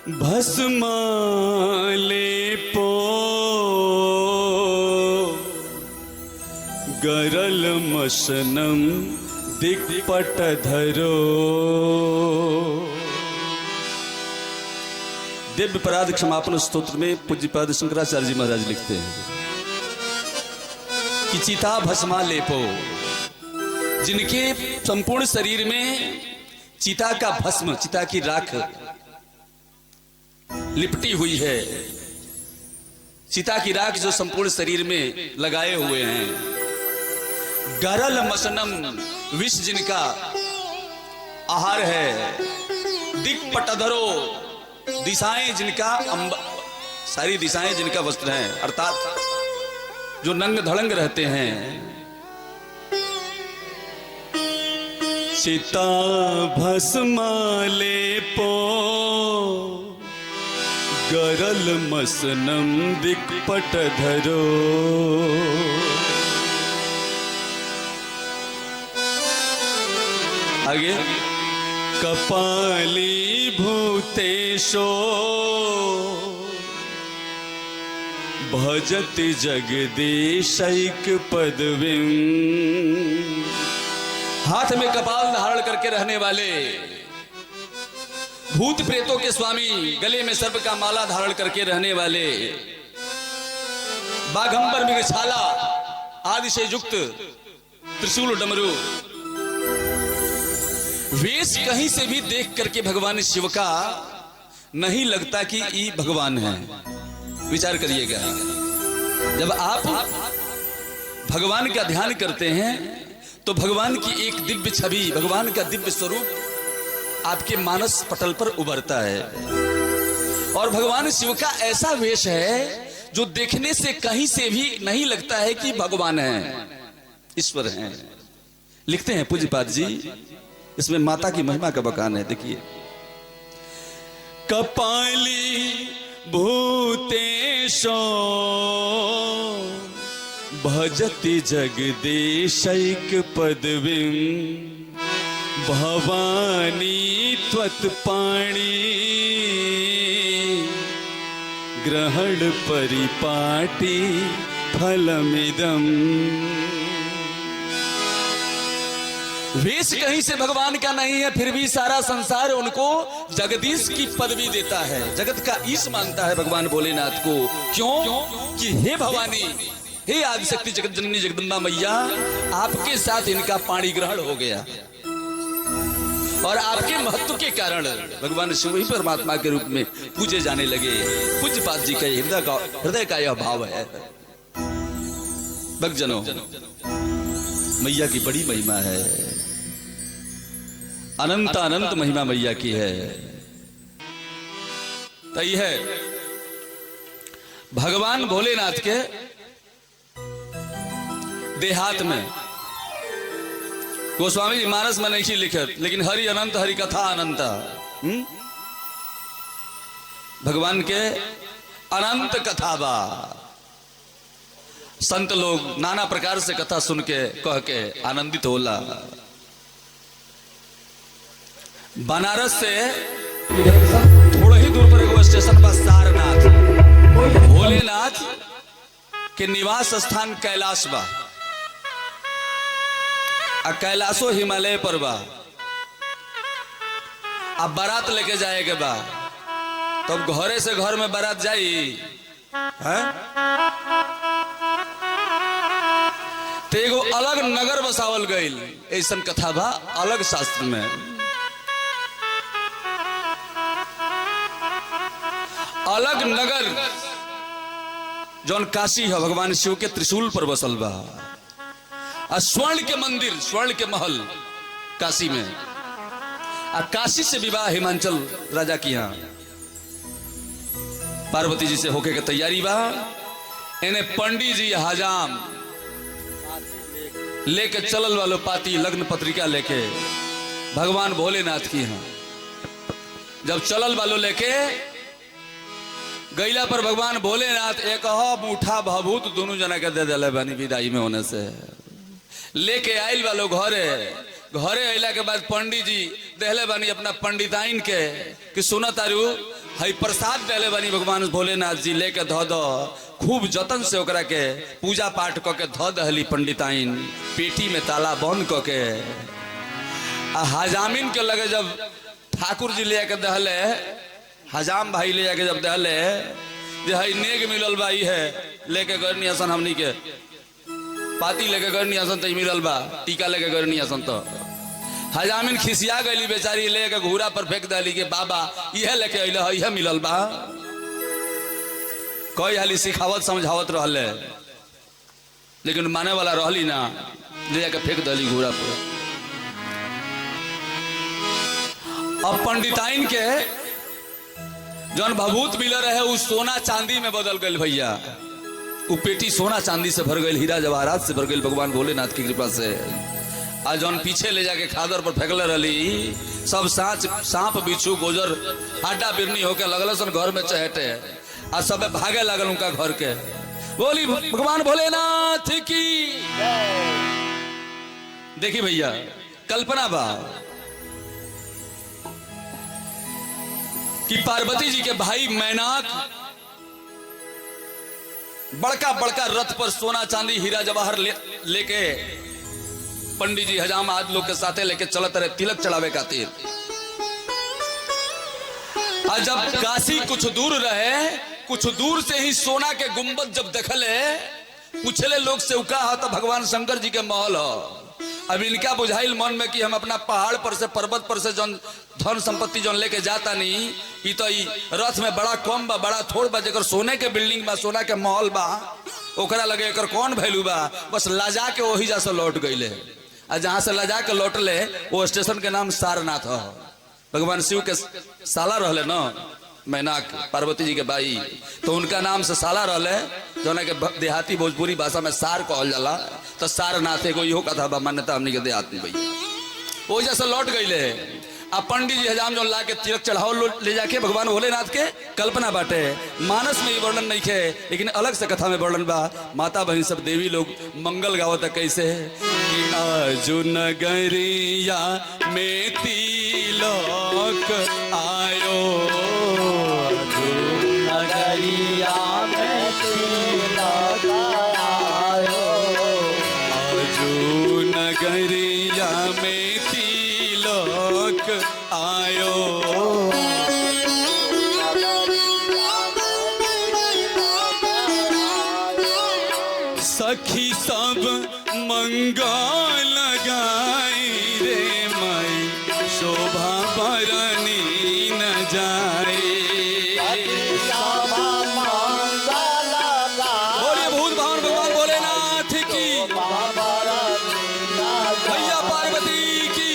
भस्माले पो गरल मशनम दिक्पट धरो। दिव्य पराध क्षमापन स्तोत्र में पूज्यपाद शंकराचार्य जी महाराज लिखते हैं कि चिता भस्मा लेपो, जिनके संपूर्ण शरीर में चिता का भस्म, चिता की राख लिपटी हुई है, चिता की राख जो संपूर्ण शरीर में लगाए हुए हैं। गरल मसनम, विष जिनका आहार है। दिक्पटधरो, दिशाएं जिनका सारी दिशाएं जिनका वस्त्र है, अर्थात जो नंग धड़ंग रहते हैं। चिता भस्माले पो गरल मसनम दिक्पट धरो। आगे कपाली भूतेशो भजति जगदीशैक पदवीं। हाथ में कपाल धारण करके रहने वाले, भूत प्रेतों के स्वामी, गले में सर्प का माला धारण करके रहने वाले, बाघंबर मृगशाला आदि से युक्त त्रिशूल डमरू, वेश कहीं से भी देख करके भगवान शिव का नहीं लगता कि ये भगवान है। विचार करिएगा, जब आप भगवान का ध्यान करते हैं तो भगवान की एक दिव्य छवि, भगवान का दिव्य स्वरूप आपके मानस पटल पर उभरता है। और भगवान शिव का ऐसा वेश है जो देखने से कहीं से भी नहीं लगता है कि भगवान है, ईश्वर है। लिखते हैं पूज्यपाद जी, इसमें माता की महिमा का बखान है। देखिए, कपाली भूतेशो भजति जगदीशैक पदवीं। भवानी त्वत्पाणि ग्रहण परिपाटी फलमिदम्। वेश कहीं से भगवान का नहीं है, फिर भी सारा संसार उनको जगदीश की पदवी देता है, जगत का ईश मानता है भगवान भोलेनाथ को। क्यों? कि हे भवानी, हे आदिशक्ति जगत जननी जगदम्बा मैया, आपके साथ इनका पाणी ग्रहण हो गया और आपके महत्व के कारण भगवान शिव ही परमात्मा के रूप में पूजे जाने लगे। पूज्यपाद जी का हृदय का यह भाव है। भक्तजनों, मैया की बड़ी महिमा है, अनंत अनंत महिमा मैया की है। तो यह है भगवान भोलेनाथ के देहात में। गोस्वामी जी मानस में नहीं लिखत, लेकिन हरि अनंत हरि कथा अनंत। भगवान के अनंत कथा बा। संत लोग नाना प्रकार से कथा सुन के कह के आनंदित होला। बनारस से थोड़ा ही दूर पर एक स्टेशन पर सारनाथ, भोलेनाथ के निवास स्थान कैलाश बा। आ कैलाशो हिमालय पर बा। अब बारात लेके जाएगा बा, तब तो घरे से घर में बारात जाई है? तो एगो अलग नगर बसावल गईल, ऐसा कथा बा अलग शास्त्र में। अलग नगर जौन काशी है, भगवान शिव के त्रिशूल पर बसल बा। स्वर्ण के मंदिर, स्वर्ण के महल काशी में। काशी से विवाह हिमांचल राजा की यहाँ पार्वती जी से होके के तैयारी बा। इन्हें पंडित जी हजाम लेके चलल वालो पाती, लग्न पत्रिका लेके भगवान भोलेनाथ की यहाँ जब चलल वालो लेके गईला पर भगवान भोलेनाथ एक मुठा भभूत दोनों जना के दे दिले बानी विदाई में होने से। लेके आयल वालो घरे घरे अला के बाद पंडित जी देहले बानी अपना पंडिताइन के कि सुन तारू हई प्रसाद देले बानी भगवान भोलेनाथ जी लेके धो दो। खूब जतन से ओकरा के पूजा पाठ क के धो दहली पंडिताइन पेटी में ताला बंद क के। हजामिन के लगे जब ठाकुर जी ले के दहले, हजाम भाई ले के जब दहले जे हई नेग मिलल बा है लेके गरनी असन हमनी के पाती लेके गरनी असन त मिलल बा टीका लेके गरनी असन तो हजामिन खिसिया गई बेचारी लेके घूरा पर फेंक दली के बाबा यह लेके अल यह मिलल बा। कोई हाली सिखावत समझावत रहले लेकिन माने वाला रहली ना, ले जाके फेंक दली घूरा पर। अब पंडिताइन के जौन भभूत मिल रहे उस सोना चांदी में बदल गई भैया। वो पेटी सोना चांदी से भर गई, हीरा जवाहरात से भर गई भगवान भोलेनाथ की कृपा से। आज जौन पीछे ले जाके खादर पर फेंकले रही सब सांप बिच्छू गोजर हाटा बिरनी होके लगल सन घर में चहेटे आ सब भागे लगल उनका घर के। बोली भगवान भोलेनाथ की। देखी भैया कल्पना बा कि पार्वती जी के भाई मैनाक बड़का बड़का रथ पर सोना चांदी हीरा जवाहर लेके पंडित जी हजाम आदि लोग के साथे लेके चलत रहे तिलक चढ़ावे खातिर। और जब काशी कुछ दूर रहे, कुछ दूर से ही सोना के गुंबद जब देखले पूछले लोग से उका हो तो भगवान शंकर जी के महल हो। अब इनका बुझाइल मन में कि हम अपना पहाड़ पर से पर्वत पर से जौन धन संपत्ति जौन लेके जाता नहीं ई तो ई रथ में बड़ा कम बा बड़ा थोड़ बा, जेकर सोने के बिल्डिंग बा सोना के महल बा ओकरा लगे एकर कौन वैल्यू बा। बस लाजा के वही जा से लौट गईले। और जहां से लजा के लौटले वो स्टेशन के नाम सारनाथ हो। भगवान शिव के साला रहले न मैनाक पार्वती जी के भाई, तो उनका नाम से साला रहले जो के देहाती भोजपुरी भाषा में सार कहल जाला। तो सारनाथ एगो इहो कथा बा मान्यता हमनी के देहाती भैया। वो जैसे लौट गईले अब पंडित जी हजाम जो ला के तिलक चढ़ाओ ले जाके भगवान भोलेनाथ के कल्पना बाटे। मानस में ये वर्णन नहीं खे लेकिन अलग से कथा में वर्णन बा। माता बहन सब देवी लोग मंगल गावत कैसे कि आजु नगरिया में तिलक आयो, आजु नगरिया में तिलक आयो, आजु नगरिया में तिलक आयो। सखी सब मंगल गाई रे माई शोभा बरनी न जाए। बोलिए भूत भावन भगवान भोलेनाथ की, भैया पार्वती की।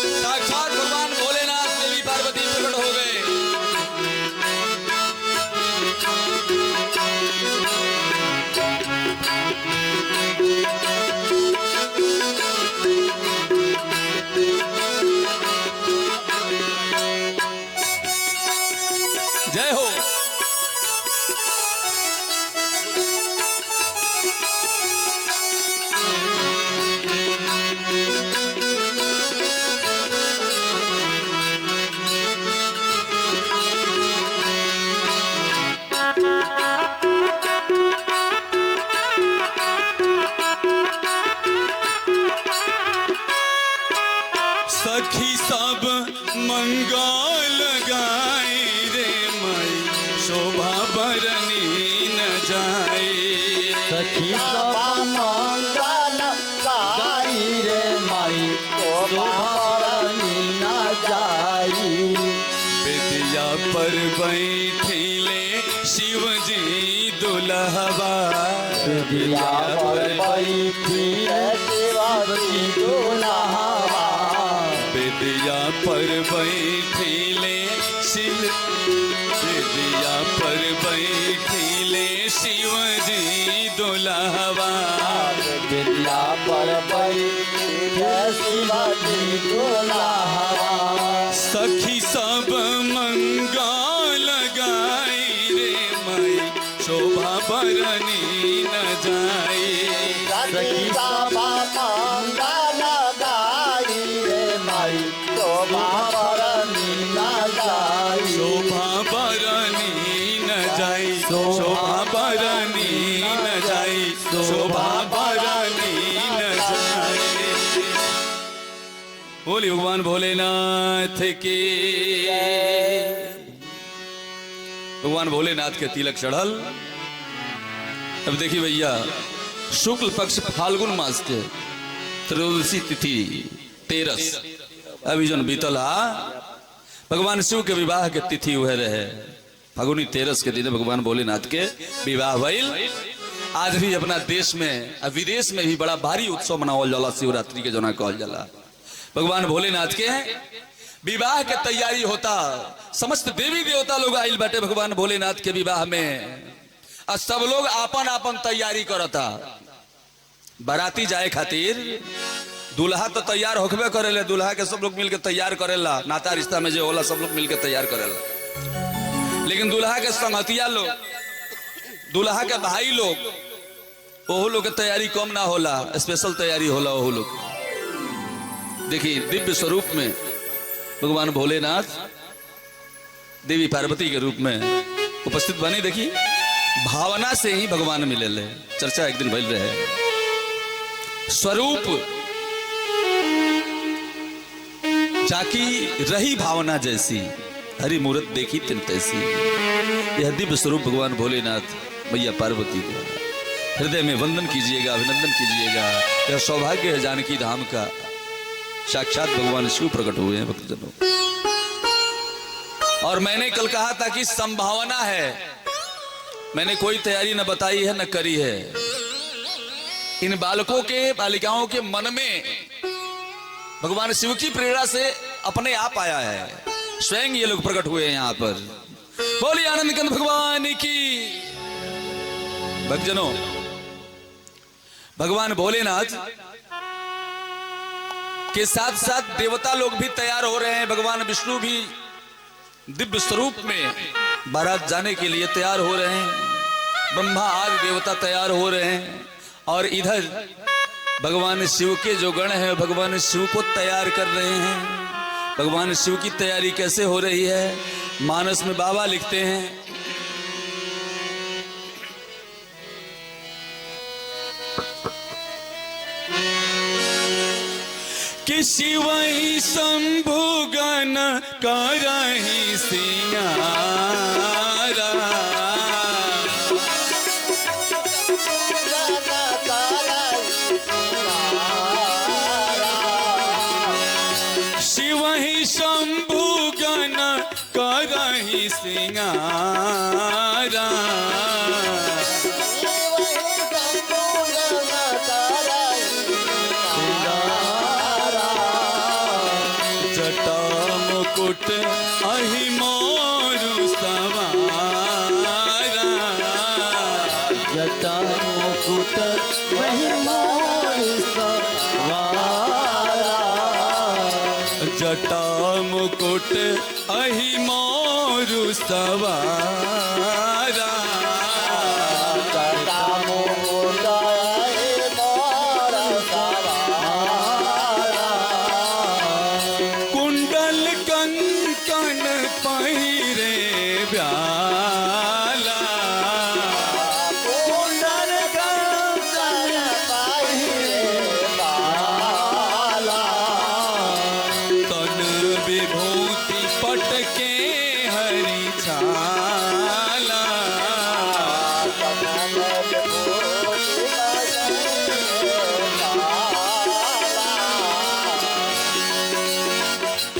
साक्षात भगवान भोलेनाथ देवी पार्वती प्रकट हो गए। जय हो। सखी सब मंगल गाई रे माई शोभा बरनी न जाए। सखी सब मंगल गाई रे माई शोभा बरनी न जाई। बेदिया पर बैठिले शिव जी दुल्हवा, बेदिया पर बैठिले शिव जी दुल्हवा, बेदिया पर बैठिले शिव, बेदिया पर बैठिले शिव जी दुल्हवा, बेदिया पर बैठिले शिव जी दुल्हवा। सखी सब मंगल गाई रे माई शोभा बरनी न जाए। सखी सब मंगल शोभा बरनी न जाई, शोभा बरनी न जाई, शोभा बरनी न जाई। बोली भगवान भोलेनाथ की। भगवान भोलेनाथ के तिलक चढ़ल। अब देखिए भैया, शुक्ल पक्ष फाल्गुन मास के त्रयोदशी तिथि 13 अभी जो बीतल भगवान शिव के विवाह के तिथि वह रहे। फागुनी 13 के दिन भगवान भोलेनाथ के विवाह भइल। आज भी अपना देश में विदेश में भी बड़ा भारी उत्सव मनावल जाला, शिवरात्रि के जना कहल जाला। भगवान भोलेनाथ के विवाह के तैयारी होता, समस्त देवी देवता लोग आइल बाटे भगवान भोलेनाथ के विवाह में। और सब लोग आपन आपन तैयारी करता। बाराती जाए खातिर दूल्हा तो तैयार होखबे करेले, दूल्हा के सब लोग मिलके तैयार करेला, नाता रिश्ता में जो होला सब लोग मिलके तैयार करेला। लेकिन दूल्हा के संगतिया लोग, दूल्हा के भाई लोग, ओहो लोग के तैयारी कम ना होला, स्पेशल तैयारी होला ओहो लोग। देखिए दिव्य स्वरूप में भगवान भोलेनाथ देवी पार्वती के रूप में उपस्थित बनी। देखिए भावना से ही भगवान मिले ले। चर्चा एक दिन भइल रहे। स्वरूप जाकी रही भावना जैसी, हरि मूरत देखी तिन तैसी। यह दिव्य स्वरूप भगवान भोलेनाथ मैया पार्वती का हृदय में वंदन कीजिएगा, अभिनंदन कीजिएगा। यह सौभाग्य है जानकी धाम का। साक्षात भगवान शिव प्रकट हुए हैं भक्तजनों। और मैंने कल कहा था कि संभावना है, मैंने कोई तैयारी न बताई है न करी है। इन बालकों के बालिकाओं के मन में भगवान शिव की प्रेरणा से अपने आप आया है। स्वयं ये लोग प्रकट हुए हैं यहाँ पर। बोलिए आनंद कंद भगवान की। भक्तजनों, भगवान भोलेनाथ के साथ साथ देवता लोग भी तैयार हो रहे हैं। भगवान विष्णु भी दिव्य स्वरूप में बारात जाने के लिए तैयार हो रहे हैं। ब्रह्मा आदि देवता तैयार हो रहे हैं। और इधर भगवान शिव के जो गण हैं भगवान शिव को तैयार कर रहे हैं। भगवान शिव की तैयारी कैसे हो रही है, मानस में बाबा लिखते हैं, कि शिव ही शंभु गण करहि सिंगारा। शिव ही शंभु गण करहि सिंगारा। मुकुट अहि मोरु सवारा। जटा मुकुट अहि मोरु सवारा। जटा मुकुट अहि मोरु सवारा। जटा मुकुट अहि मोरु सवारा। कुंडल कंकण पहिरे ब्याला। कुंडल कंकण पहिरे ब्याला। तन विभूति पटके हरि छाला।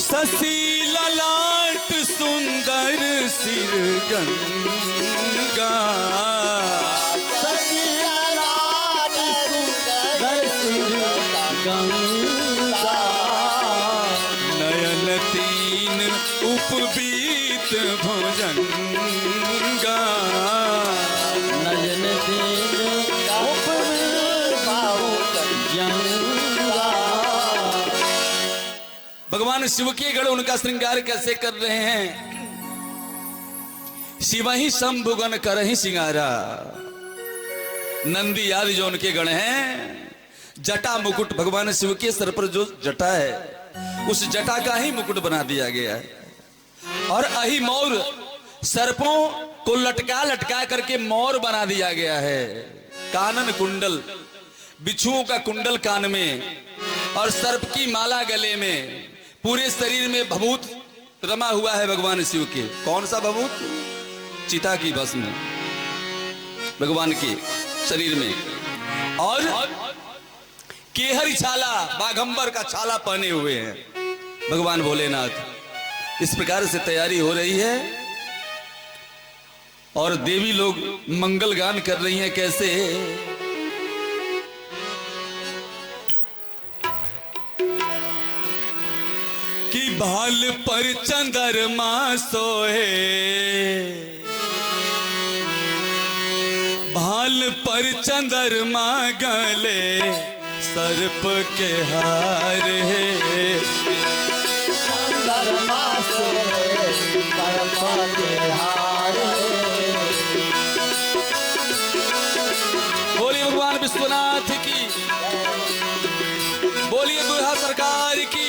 शशि ललाट सुंदर सिर गंगा। शशि ललाट सुंदर सिर गंगा। नयन तीन उपबीत भुजंगा। नयन तीन उपबीत भुजंगा। भगवान शिव के गण उनका श्रृंगार कैसे कर रहे हैं। शिव ही शंभु गण करहि सिंगारा। नंदी आदि जो उनके गण हैं, जटा मुकुट भगवान शिव के सर पर जो जटा है उस जटा का ही मुकुट बना दिया गया है। और अही मोर सर्पों को लटका लटका करके मोर बना दिया गया है। कानन कुंडल, बिच्छुओं का कुंडल कान में और सर्प की माला गले में, पूरे शरीर में भभूत रमा हुआ है भगवान शिव के। कौन सा भभूत? चिता की भस्म भगवान के शरीर में, और केहरी छाला, बाघंबर का छाला पहने हुए हैं भगवान भोलेनाथ। इस प्रकार से तैयारी हो रही है और देवी लोग मंगल गान कर रही हैं। कैसे? कि भाल पर चंद्रमा सोहे, भाल पर चंद्रमा गले सर्प के हार है। चंद्रमा सोहे सर्प के हार है। बोलिए भगवान विश्वनाथ की, बोलिए दुल्हा सरकार की।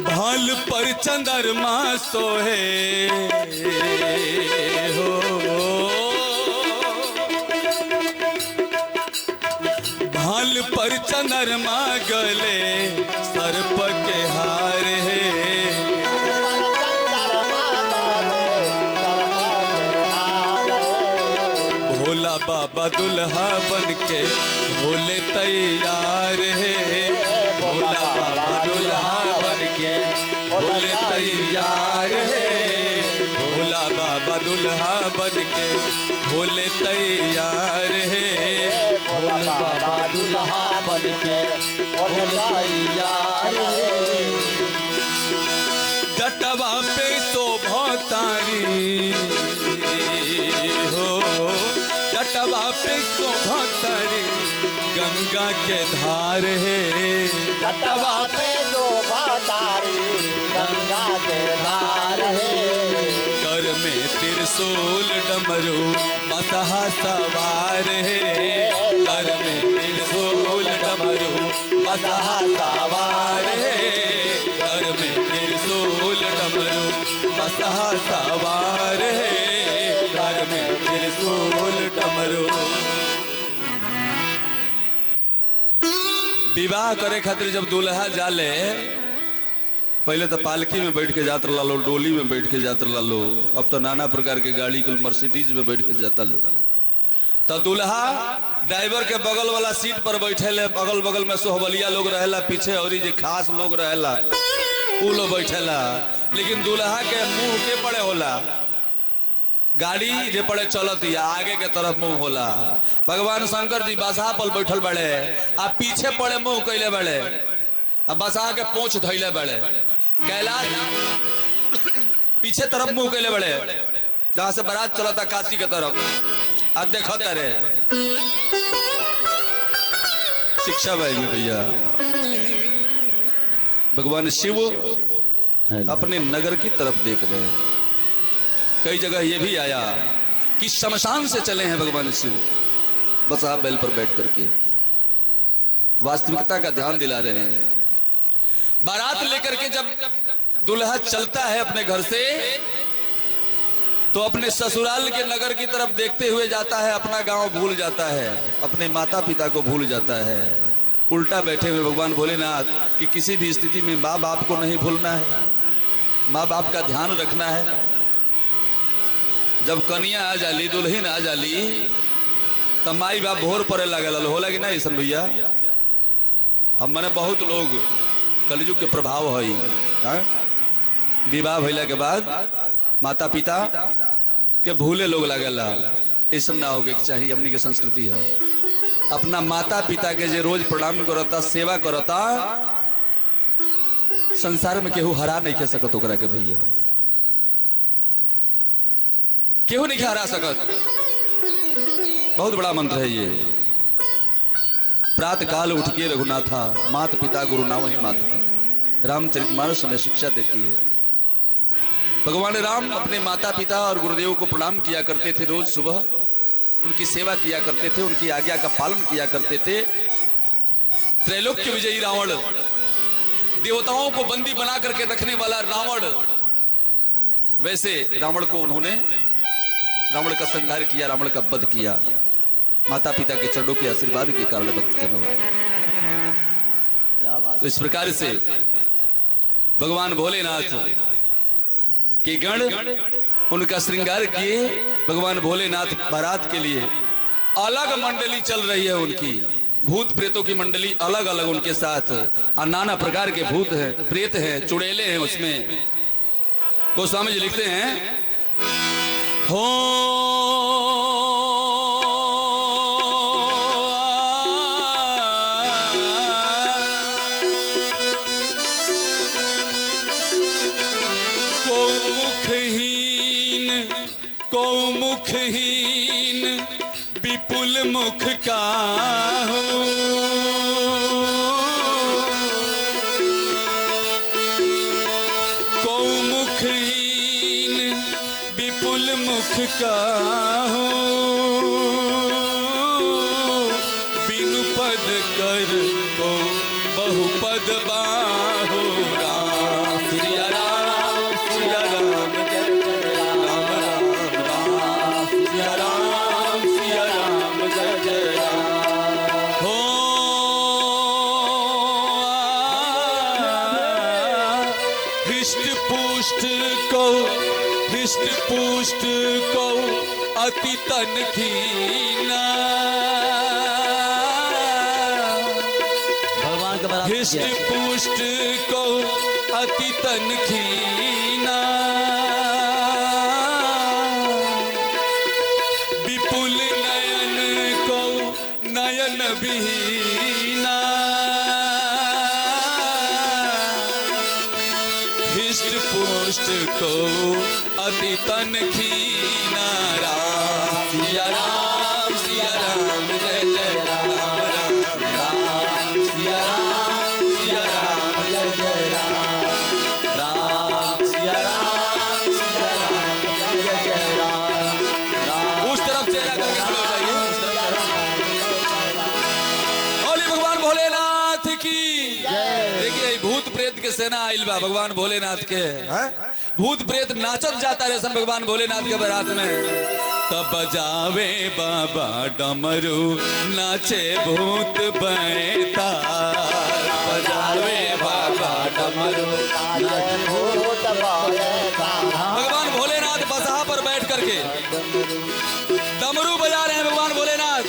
भाल पर चंद्रमा सोहे हो, भाल पर चंद्रमा गले सर्प के हार है। भोला बाबा दुल्हा बन के भोले तैयार है। भोला बाबा दुल्हा बन के भोले तैयार है। भोला बाबा दुल्हा बन के भोले तैयार है। भोला बाबा दुल्हा बन के भोले तैयार है। जटवा पे शोभा तारी हो, जटवा पे शोभा तारी गंगा के धार है। जटवा पे शोभा तारी गंगा के धार है। कर में त्रिशूल डमरू बसहा सवार है। कर में त्रिशूल डमरू बसहा सवार है। कर में त्रिशूल डमरू बसहा सवार है। कर में त्रिशूल डमरू। विवाह करे खातिर जब दूल्हा जाले, पहले तो पालकी में बैठ के जात रहा लो, डोली में बैठ के जात रहा लो। अब तो नाना प्रकार के गाड़ी कुल मर्सिडीज में बैठ के जाता लो। तो दूल्हा ड्राइवर के बगल वाला सीट पर बैठे ले, बगल बगल में सोहबलिया लोग रहेला पीछे, और जो खास लोग रहेला उ लोग बैठेला। लेकिन दूल्हा के मुंह के पड़े होला, गाड़ी जे पड़े चलत या आगे के तरफ मुंह होला। भगवान शंकर जी बसहा पर बैठल बड़े, आ पीछे पड़े मुंह कैले बड़े, अब बसहा के पूंछ धैले बड़े। कैलाश पीछे तरफ मुंह कैले बड़े, जहां से बारात चलता काशी के तरफ। अब देखो तारे शिक्षा भाई भैया, भगवान शिव अपने नगर की तरफ देख रहे हैं। कई जगह ये भी आया कि शमशान से चले हैं भगवान शिव, बसहा बैल पर बैठ करके वास्तविकता का ध्यान दिला रहे हैं। बारात लेकर के जब दुल्हा चलता है अपने घर से, तो अपने ससुराल के नगर की तरफ देखते हुए जाता है। अपना गांव भूल जाता है, अपने माता पिता को भूल जाता है। उल्टा बैठे हुए भगवान भोलेनाथ कि किसी भी स्थिति में माँ बाप को नहीं भूलना है, माँ बाप का ध्यान रखना है। जब कन्या आ जाली, दुल्हन आ जाली, तब माई बाप भोर पड़े लगल होला कि नहीं सन भैया। हम मने बहुत लोग कलयुग के प्रभाव है, विवाह भइला के बाद माता पिता के भूले लोग लगेला। ऐसा ना होगे कि चाहिए, हमनी के संस्कृति है। अपना माता पिता के जे रोज प्रणाम करता, सेवा करता, संसार में केहू हरा नहीं खे सकत ओकरा के भैया, केहू नहीं हरा सकत। बहुत बड़ा मंत्र है ये। प्रातः काल उठ के रघुनाथा, मात पिता गुरु ना वही माथा, रामचरितमानस में शिक्षा देती है। भगवान राम अपने माता पिता और गुरुदेव को प्रणाम किया करते थे, रोज सुबह उनकी सेवा किया करते थे, उनकी आज्ञा का पालन किया करते थे। त्रैलोक्य विजयी रावण, देवताओं को बंदी बना करके रखने वाला रावण, वैसे रावण को उन्होंने, रावण का संहार किया, रावण का वध किया, माता पिता के चरणों के आशीर्वाद के कारण भक्तजनों। तो इस प्रकार से भगवान भोलेनाथ के गण उनका श्रृंगार किए। भगवान भोलेनाथ बारात के लिए अलग मंडली चल रही है, उनकी भूत प्रेतों की मंडली अलग अलग उनके साथ, और नाना प्रकार के भूत हैं, प्रेत हैं, चुड़ैले हैं उसमें। गोस्वामी जी लिखते हैं, हो मुखहीन विपुल मुख का हो, को मुखहीन विपुल मुख का हो, बिनु पद कर को बहुपद बाहो। राम सिया राम सिया राम पुष्ट को अति तन खीना, भगवान का हिष्ट पुष्ट को अति तन खीना, विपुल नयन को नयन विहीना, हिष्ट पुष्ट को अति तन खीना। राम सिया राम जय जय राम, राम राम सिया राम जय जय राम, राम सिया राम जय जय राम। उस तरफ चेहरा करके खड़े हो जाइए, उस तरफ। बोलिए भगवान भोलेनाथ की देखिए, भूत प्रेत के सेना आइल बा भगवान भोलेनाथ के। भूत प्रेत नाचत जाता है सन भगवान भोलेनाथ के बारात में। तब बजावे बाबा डमरू, नाचे भूत बैताल, बजावे बाबा डमरू, नाचे भूत बैताल। भगवान भोलेनाथ बसहा पर बैठ करके डमरू बजा रहे हैं भगवान भोलेनाथ,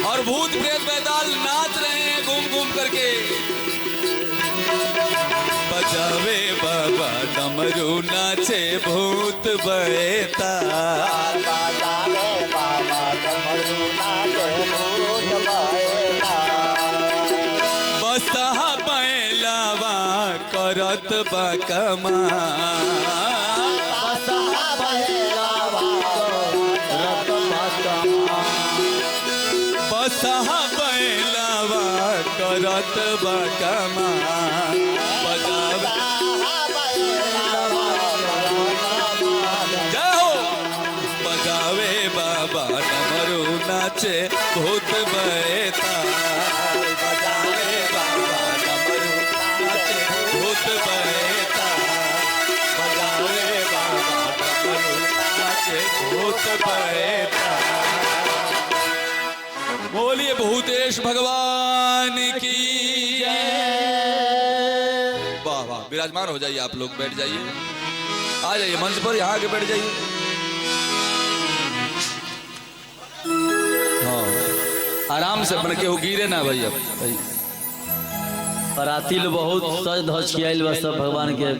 और भूत प्रेत बैताल नाच रहे हैं घूम घूम करके। बजावे बाबा डमरू, नाचे भूत बैताल, बजावे बाबा डमरू, नाचे भूत बैताल। बसहा बैलावा करत बा कमाल, बसहा बैलावा करत बा कमाल, बसहा बैलावा करत बा कमाल, बजावे बाबा डमरू, नाचे भूत बैताल, बजावे बाबा डमरू, नाचे भूत बैताल, बजावे बाबा डमरू, नाचे भूत बैताल। बोलिए भूतेश भगवान की वाह वाह। विराजमान हो जाइए आप लोग, बैठ जाइए, आ जाइए मंच पर, यहाँ आके बैठ जाइए। हाँ आराम से बन के हो, गिरे ना भाई। अब भाई बराती लोग बहुत सज धज के आइल बा सब भगवान के।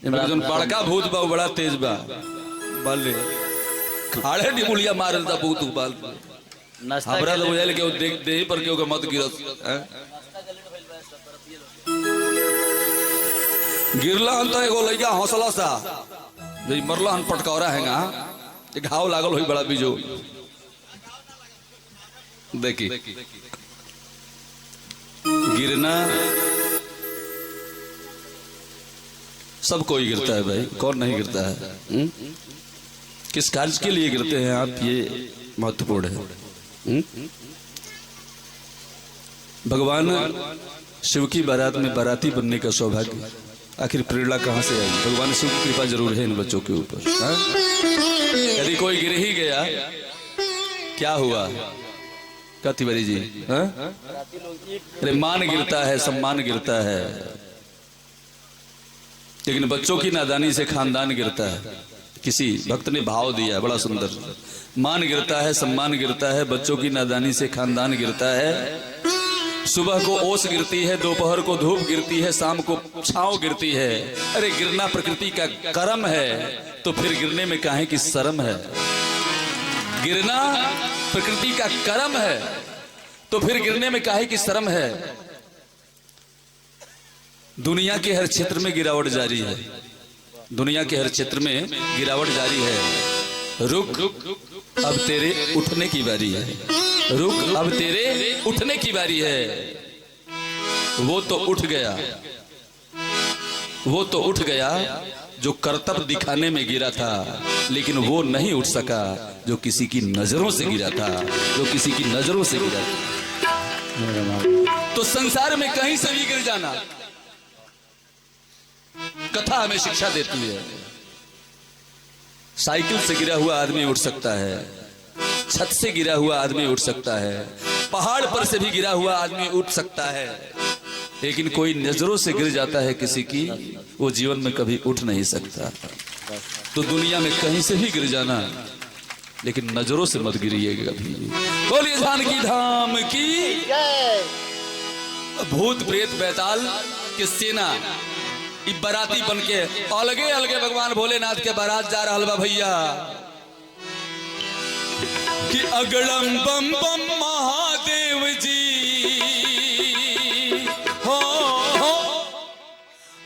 जो बड़का भूत बा बड़ा तेज बा, बाले खाड़े डिमुलिया मार देता भूत बाल। हमरा लोग बुझाइल के देख दे पर के ओके मत गिरत हैं। गिरला हन तो एगो लइका हौसला सा जे मरला हन पटकौरा हैगा, घाव लागल हुई बड़ा बीजो। देखी गिरना सब कोई गिरता है भाई, कौन नहीं गिरता है? किस कार्य के लिए गिरते हैं आप, ये महत्वपूर्ण है। भगवान शिव की बारात में बाराती बनने का सौभाग्य, आखिर प्रेरणा कहां से आई? भगवान शिव की कृपा जरूर है इन बच्चों के ऊपर। यदि कोई गिर ही गया क्या हुआ? क्या तिवारी जी? अरे मान गिरता है, सम्मान गिरता है, लेकिन बच्चों की नादानी से खानदान गिरता है। किसी भक्त ने भाव दिया बड़ा सुंदर, मान गिरता है, सम्मान गिरता है, बच्चों की नादानी से खानदान गिरता है। सुबह को ओस गिरती है, दोपहर को धूप गिरती है, शाम को छांव गिरती है। अरे गिरना प्रकृति का कर्म है, तो फिर गिरने में काहे की शर्म है? गिरना प्रकृति का कर्म है, तो फिर गिरने में काहे की शर्म है? दुनिया के हर क्षेत्र में गिरावट जारी है, दुनिया के हर क्षेत्र में गिरावट जारी है। रुक अब तेरे उठने की बारी है, रुक अब तेरे उठने की बारी है। वो तो उठ गया, वो तो उठ गया जो कर्तव्य दिखाने में गिरा था, लेकिन वो नहीं उठ सका जो किसी की नजरों से गिरा था, जो किसी की नजरों से गिरा था। तो संसार में कहीं से भी गिर जाना, कथा हमें शिक्षा देती है। साइकिल से गिरा हुआ आदमी उठ सकता है, छत से गिरा हुआ आदमी उठ सकता है, पहाड़ पर से भी गिरा हुआ आदमी उठ सकता है, लेकिन कोई नजरों से गिर जाता है किसी की, वो जीवन में कभी उठ नहीं सकता। तो दुनिया में कहीं से भी गिर जाना, लेकिन नजरों से मत गिरिएगा कभी। बोलिए जानकी धाम की। भूत प्रेत बैताल की सेना बाराती बन के अलगे अलगे भगवान भोलेनाथ के बारात जा रहा बा भैया। कि अगड़म बम बम महादेव जी हो,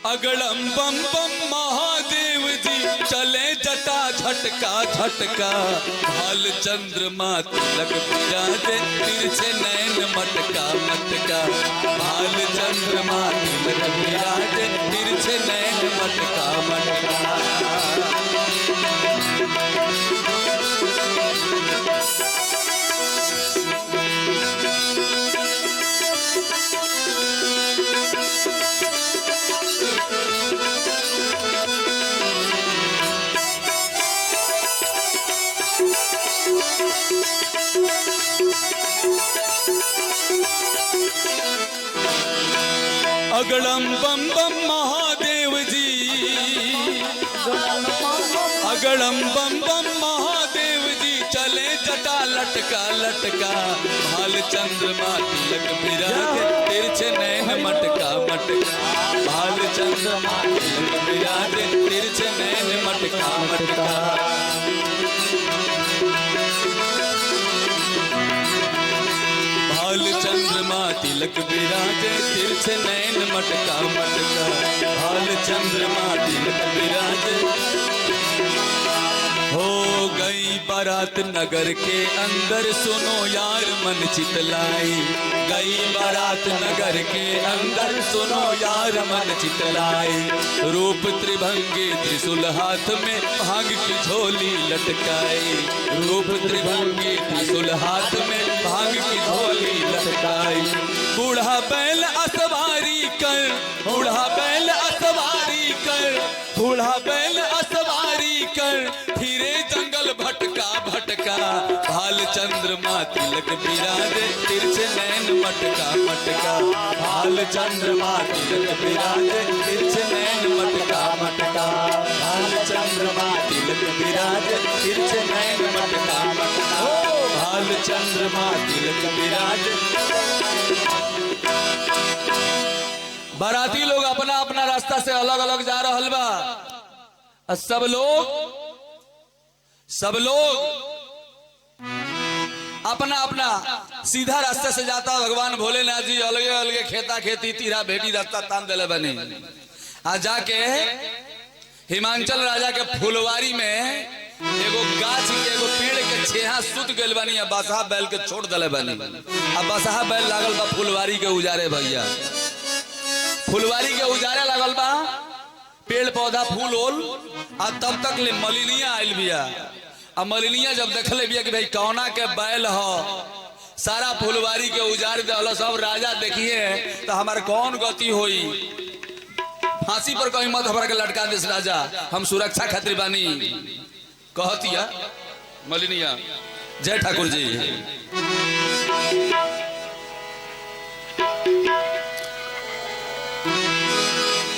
अगड़म बम बम महादेव जी चले जटा झटका झटका, भाल चंद्रमा तिलक बिराजे तिरछे नैन मटका मटका, भाल चंद्रमा तिलक बिराजे तिरछे नैन मटका मटका। अगड़म बम बम महादेव जी, अगड़म बम बम महादेव जी चले जटा लटका लटका, भाल चंद्रमा तिलक बिराजे तिरछे नैन मटका मटका, भाल चंद्रमा तिलक बिराजे तिरछे नैन मटका मटका। भाल चंद्रमा तिलक बिराजे तिरछे नैन मटका मटका, भाल चंद्रमा तिलक बिराजे। हो गई बारात नगर के अंदर, सुनो यार मन चितलाई, गई बारात नगर के अंदर, सुनो यार मन चितलाई। रूप त्रिभंगी त्रिशूल हाथ में भांग की झोली लटकाई, रूप त्रिभंगी त्रिशूल हाथ में भांग की झोली लटकाई। बूढ़ा बैल असवारी कर, बूढ़ा बैल असवारी कर, बूढ़ा बैल असवारी कर, फिरे जंगल भटका भटका, भाल चंद्रमा तिलक बिराजे तिरछे नैन मटका मटका, भाल चंद्रमा तिलक बिराजे तिरछे नैन मटका मटका, भाल चंद्रमा तिलक बिराजे तिरछे नैन मटका मटका, भाल चंद्रमा तिलक बिराजे। बाराती लोग अपना अपना रास्ता से अलग अलग जा रहल बा। सब लोग अपना अपना सीधा रास्ते से जाता। भगवान भोलेनाथ जी अलगे अलगे खेता खेती तीरा भेटी रास्ता तान दिले बने। आ जाके हिमांचल राजा के फुलवारी में एगो गाछ के एगो पेड़ के छेहा सुत गइल बानी आ बसहा बैल के छोड़ दले बानी आ बसहा बैल लागल बा फुलवारी के उजारे भैया फुलवारी के उजारे लागल बा पेड़ पौधा फूल ओल आ तब तक ले मलिनिया आइल बिया आ मलिनिया जब देखले बिया कि भाई कौना के बैल हो सारा फुलवारी के उजाड़ दे सब राजा देखिए तो हमार कौन गति होई फांसी पर कहीं मत हमारा के लटका देस राजा हम सुरक्षा खातिर बानी कहतिया मलिनिया। जय ठाकुर जी।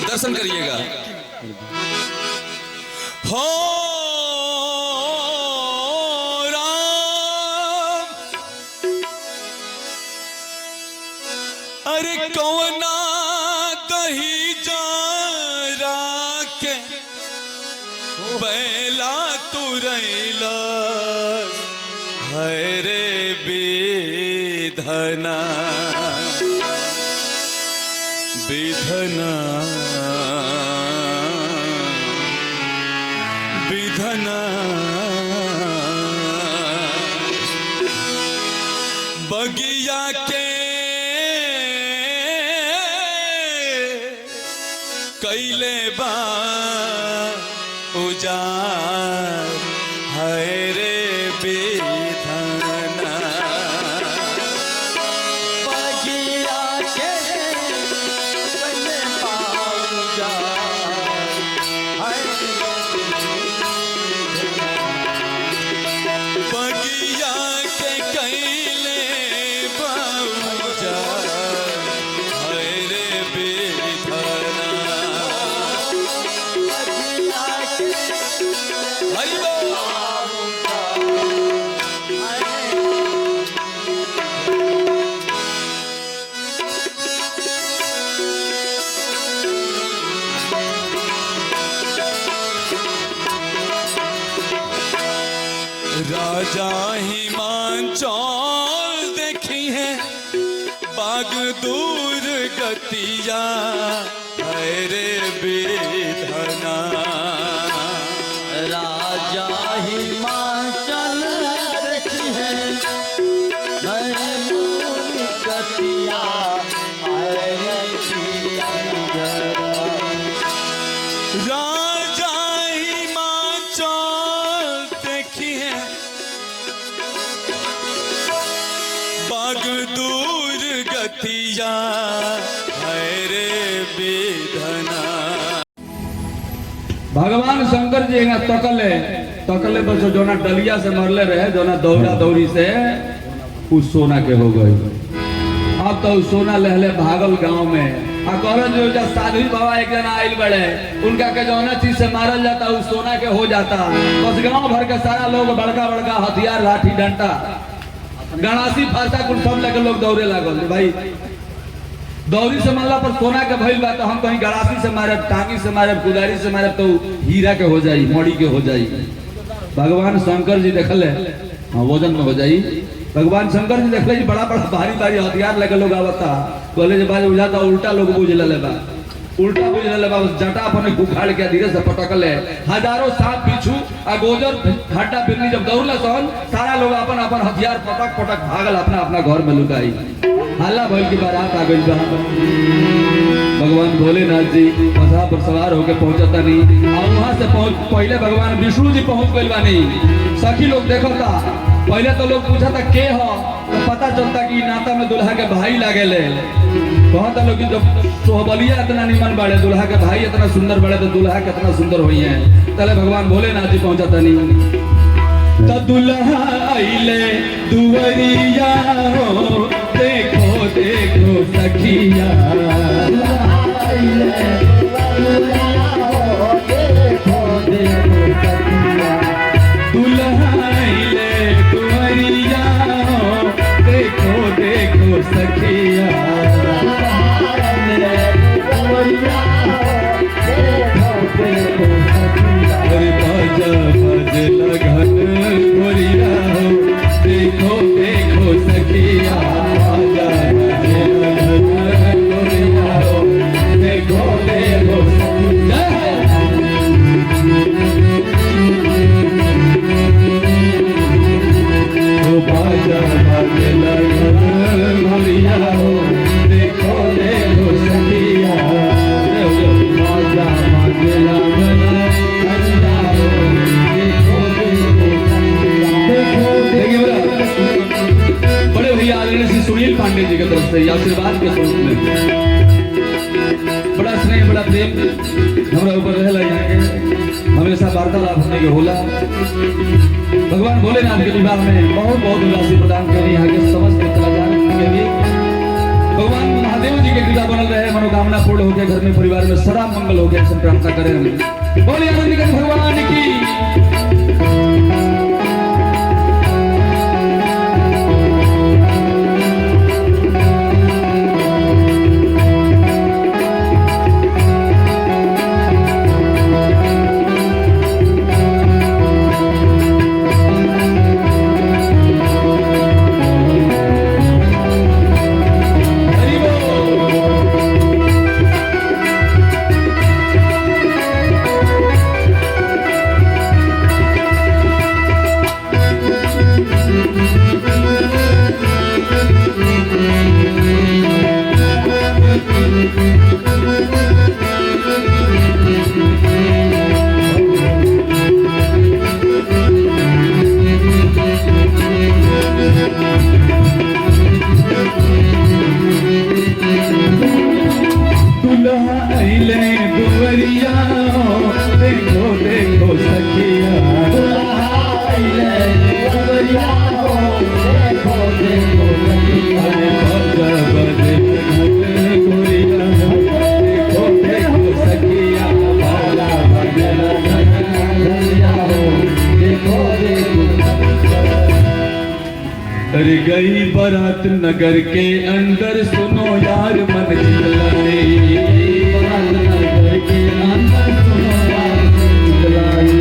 दर्शन करिएगा। हो राम अरे कौना दही जा के बैला तुरैला है रे विधना विधना विधना बगिया के कैले बा उजार है रे विधना बगिया के कैले बा उजार बगिया के कैले बा उजार है रे विधना हरि बोल। राजा हिमांचल देखी है बाग दूर गतिया है रे विधना राजा हिमाचल देखी है गतिया राजा हिमाचल देखी है बाग दूर गतिया है रे विधना। भगवान शंकर जी यहाँ तकले बस जोना डलिया से मरले रहे जोना दौड़ा दौड़ी से उस सोना के हो गई। अब तो उस सोना लहले भागल गांव में आ कहलन जो साधु बाबा एक जना आइल बड़े उनका के जोना चीज से मारल जाता उस सोना के हो जाता। बस गांव भर के सारा लोग बड़का बड़का हथियार लाठी डंटा गणासी फारसा कुल सब लेके लोग दौड़े लागल भाई दौरी से मारला पर सोना के भइल बा तो हम कहीं गड़ासी से मारब टांगी से मारब कुदारी से मारब तो हीरा के हो जाई मौड़ी के हो जाई। भगवान शंकर जी देखले हाँ वजन में हो जाई। भगवान शंकर जी देखले जी बड़ा बड़ा भारी भारी हथियार लेके लोग आवता कहले जे बाज बुझाता उल्टा लोग बुझ ले बा उल्टा बुझ ले बा जटा अपने उखाड़ के धीरे से पटकले हजारों सांप बिच्छू आ गोजर हड्डा बिरनी जब दौड़ला सन सारा लोग अपन अपन हथियार पटक पटक भागल अपना अपना घर में लुकाई। हल्ला भइल की बारात आ गई बा। भगवान भोलेनाथ जी बसहा पर सवार होकर पहुंचता नहीं और वहां से पहले भगवान विष्णु जी पहुंच गइल बानी। सखी लोग देखता पहले तो लोग पूछता के हो तो पता चलता कि नाता में दुल्हा के भाई लागेले। कहता लोग कि जब सोहबलिया इतना निमन बड़े दुल्हा के भाई इतना सुंदर बड़े तो दुल्हा कितना सुंदर हुई है। तले भगवान भोलेनाथ जी पहुंचता नहीं तो दुल्हा आइले दुवरिया हो देखो देखो सखिया दुल्हा आइले दुवरिया हो देखो देखो सखिया लगन गोरिया हो देखो देखो सखिया गोरिया हो देखो देखो पांडे जी की तरफ से आशीर्वाद के स्वरूप में बड़ा स्नेह बड़ा प्रेम हमारा ऊपर रहला यहाँ के हमेशा वार्तालाप होने के होला। भगवान भोलेनाथ के विवाह में बहुत बहुत राशि प्रदान करी यहाँ के समस्त कलाकार के लिए। भगवान महादेव जी के कृपा बनल रहे, मनोकामना पूर्ण होकर घर में परिवार में सदा मंगल हो गया, सब प्रार्थना करें हम। बोलिए आनंद भगवान की। अरे गई बारात नगर के अंदर, सुनो यार मन चितलाए। बारात नगर के अंदर, सुनो यार मन चितलाए।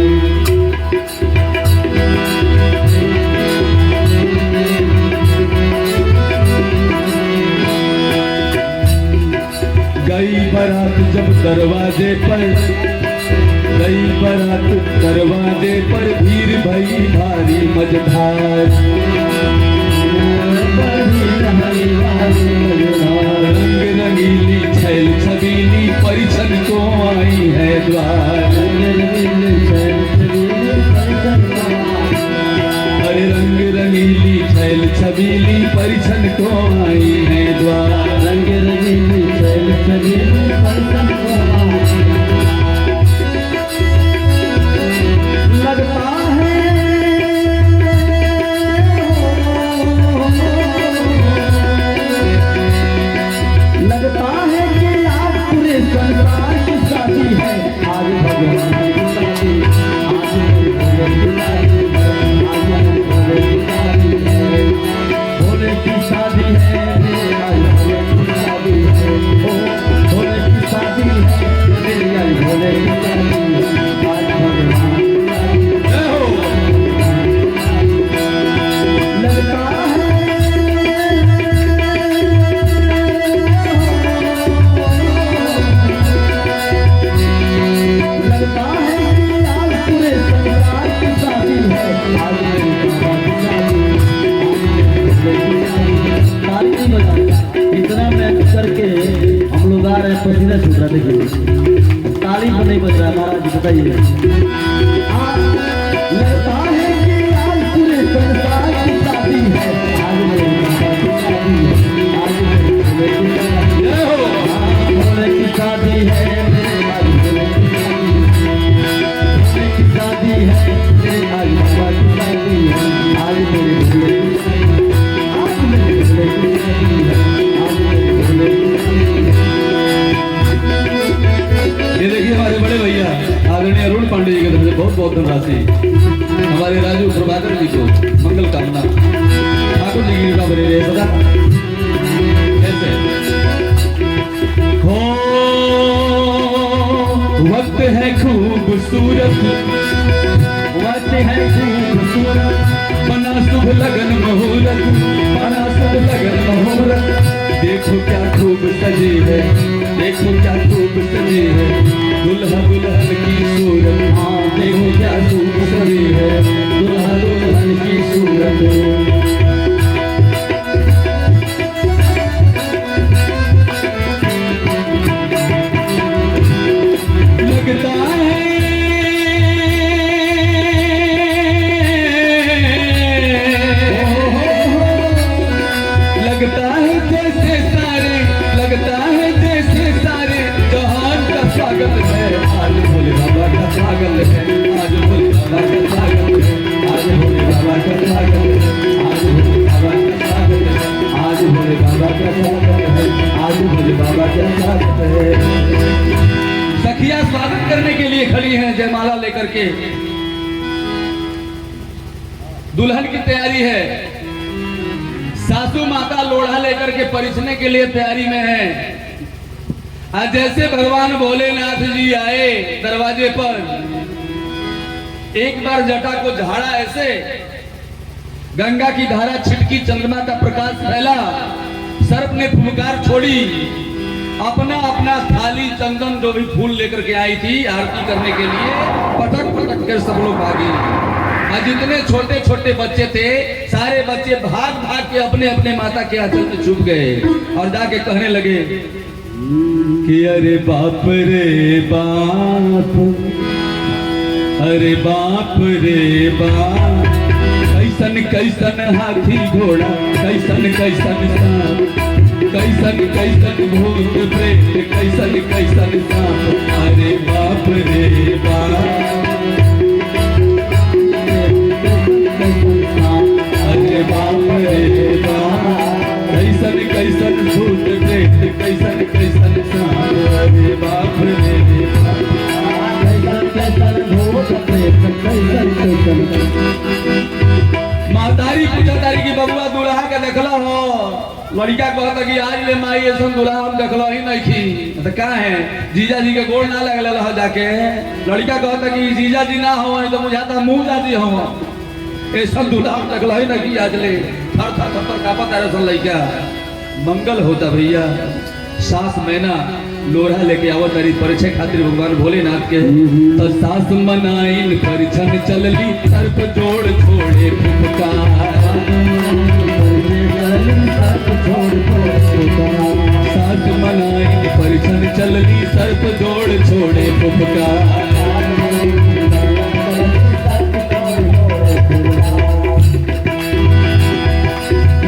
गई बारात जब दरवाजे पर, गई बारात दरवाजे पर, भीड़ भई भारी मझधार। रंग रंगीली छैल छबीली परिछन को आई है द्वार। अरे रंग रंगीली छैल छबीली परिछन को आई है द्वार। रंग रंगीली छैल छबीली परिछन को आई है। लगता है कि आप पूरे संसार की शादी है। आज भगवान की शादी, भोले की शादी है, आज भोले की शादी है। भोले की शादी है, आज भोले की शादी है। आज भगवान लगता है इतना मैच करके हम लोग आ रहे हैं, पसीना छूट रहा। देखिए ताली पर नहीं बज रहा। महाराज जी बताइए। लगता है कि आज पूरे संसार की शादी है। आज भोले की शादी है, आज भोले की शादी है। आज बाबा की शादी है, आज मेरे भोले की शादी है। आज मेरे भोले की शादी है, आज मेरे भोले की शादी है। ये देखिए हमारे बड़े भैया आदरणीय अरुण पांडे जी की तरफ से बहुत बहुत धनराशि हमारे राजू प्रभाकर जी को मंगल कामना। ठाकुर जी की कृपा बनी रहे सदा। ऐसे हो वक्त है खूबसूरत, वक्त है खूबसूरत, बना शुभ लगन मुहूर्त, बना शुभ लगन मुहूर्त। देखो क्या खूब सजी है, देखो क्या खूब सजी है, दुल्हा दुल्हन की सूरत। हाँ देखो क्या खूब सजी है, दुल्हा दुल्हन की सूरत। लगता है लगता है करके दुल्हन की तैयारी है। सासू माता लोढ़ा लेकर के परिछने के लिए तैयारी में है। आज जैसे भगवान भोलेनाथ जी आए दरवाजे पर, एक बार जटा को झाड़ा ऐसे, गंगा की धारा छिटकी, चंद्रमा का प्रकाश फैला, सर्प ने फुफकार छोड़ी, अपना अपना थाली चंदन जो भी फूल लेकर के आई थी आरती करने के लिए, पटक पटक कर सब लोग भागे। और जितने छोटे छोटे बच्चे थे सारे बच्चे भाग भाग के अपने अपने माता के आंचल में छुप गए और जाके कहने लगे कि अरे बाप रे बाप, अरे बाप रे बाप, कैसन कैसन हाथी घोड़ा, कैसन कैसन सांप, कैसन कैसन भूत प्रेत, कैसन कैसन सांप, अरे बाप रे बाप, अरे बाप रे बाप, कैसन कैसन भूत प्रेत, कैसन कैसन सांप, अरे बाप रे बाप, कैसन भूत प्रेत, कैसन कैसन। महतारी पूछतारी की बबुआ दूल्हा के देखला हो? लड़का कहता कि आज ले माई ऐसा दूल्हा हम देखला ही नहीं थी। तो कहा है जीजा जी के गोड़ ना लगल हो जाके? लड़का कहता कि जीजा जी ना हो तो मुझे आता मुँह जाती हो, ऐसा दूल्हा हम देखला ही नहीं आज ले। थर थर थर कापा तारे सन लड़का। मंगल होता भैया। सास मैना लोढ़ा लेके आवत तारी परिचय खातिर भगवान भोलेनाथ के। तो सास मनाइन परिछन चलली, सर्प जोड़ छोड़े फुफकार, सास मनाइन परिछन चलली, सर्प जोड़ छोड़े फुफकार।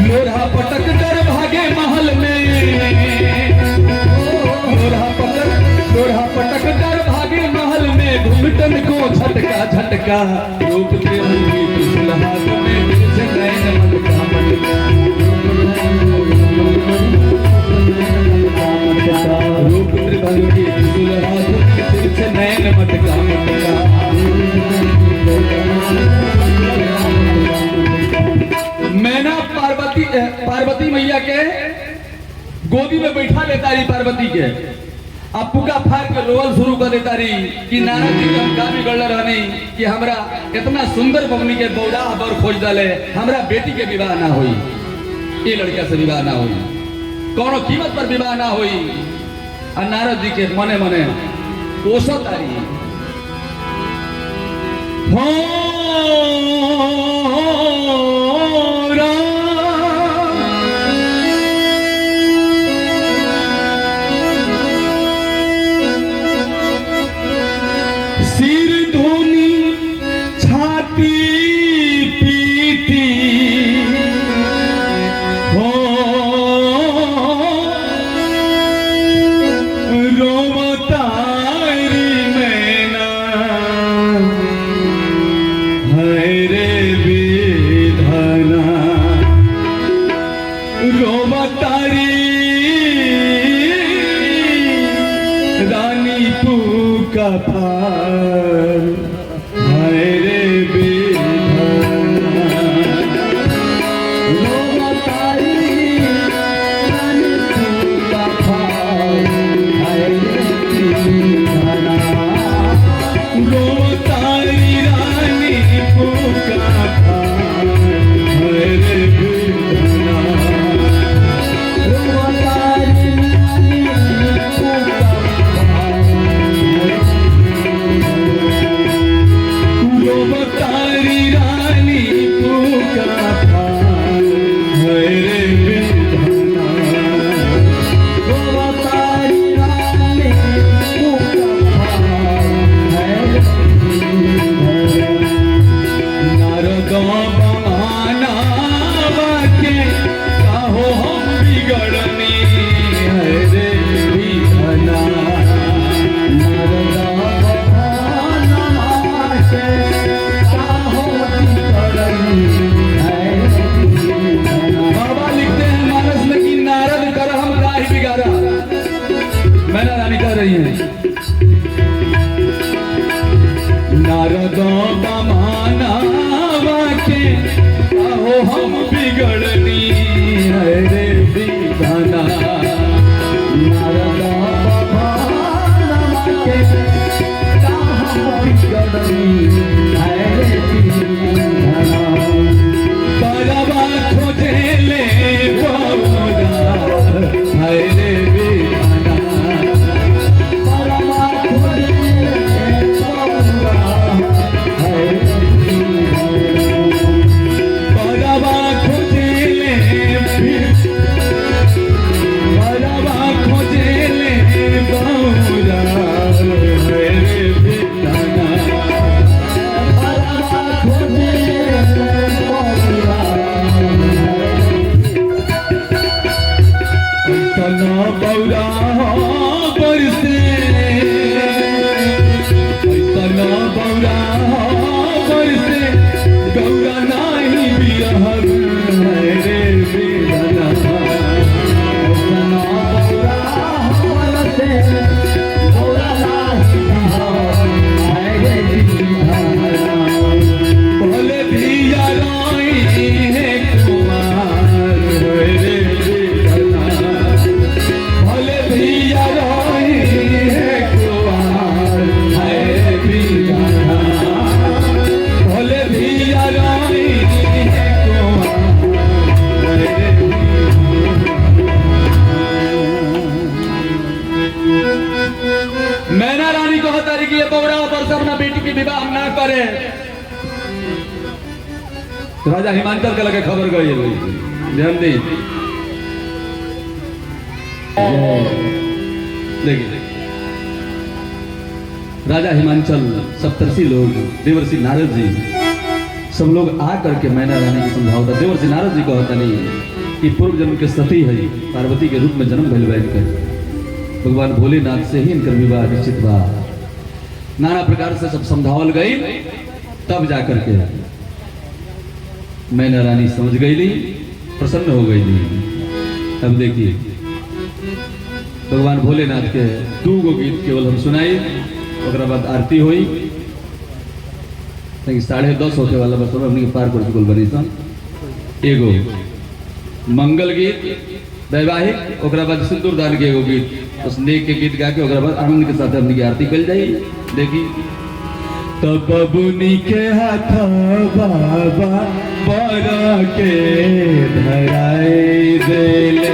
लोढ़ा पटक कर भागे महल में, लोढ़ा पटक कर भागे महल में, घुंघटन को झटका झटका, रूप त्रिभंगी त्रिशूल हाथ में, तिरछे नयन मटका मटका, रूप त्रिभंगी त्रिशूल हाथ में, तिरछे नयन मटका मटका। मैना पार्वती मैया के गोदी में बैठा लेता रही पार्वती के, अब पुका फाड़ के रोल शुरू कर देता रही कि नारद जी हम का बिगड़ रहनी कि हमरा इतना सुंदर बबनी के बौरा बर खोज डाले, हमरा बेटी के विवाह ना हुई, ये लड़का से विवाह ना हुई, कोनो कीमत पर विवाह ना हुई। और नारद जी के मने मने कोसत आ रही रे बिगड़नी है रे विधाना नारदा भगवान के कहाँ बिगड़नी है रे विधाना परवा खोजे ले बौरा है रे विधाना परवा खोजे बौरा है रे विधाना परवा खोजे ले परवा खोजे ले बौरा है रे विधाना परवा खोजे बौरा तना बौरा बरसे तना बौरा बरसे गौरा नाही बिरहर है रे विधाना तना बौरा हमसे बौरा नाही है रे विधाना भले धिया राई है कुमार है रे विधाना भले धिया राई है कुमार है विधाना भले धिया राई है कुमार है मैना रानी को हतारी की ये बौरा पर से अपना बेटी की विवाह ना करे। राजा हिमांचल के लगे खबर गई ध्यान दी देखिए राजा हिमांचल सप्तर्षि लोग देवर्षि नारद जी सब लोग आ करके मैना रानी की समझावता देवर्षि नारद जी को होता नहीं कि पूर्व जन्म के सती है पार्वती के रूप में जन्म भइल बा इनकर भगवान भोलेनाथ से ही इनकर विवाह निश्चित बा नाना प्रकार से सब समझावल गई तब जाकर के मैना रानी समझ गई ली प्रसन्न हो गई ली। अब देखिए भगवान भोलेनाथ के 2 गो गीत केवल हम सुनाई ओकरा बाद आरती हुई 10:30 होते वाला बस हमने पार कर चुकल बनी सन एगो मंगल गीत वैवाहिक ओकरा बाद सिंदूर दान के एगो गीत उस नेक के गीत गा के ओकरा बाद आनंद के साथ हमने की आरती कल जाई। देखी तब बबुनी के हाथ बाबा बड़ा के धराई देले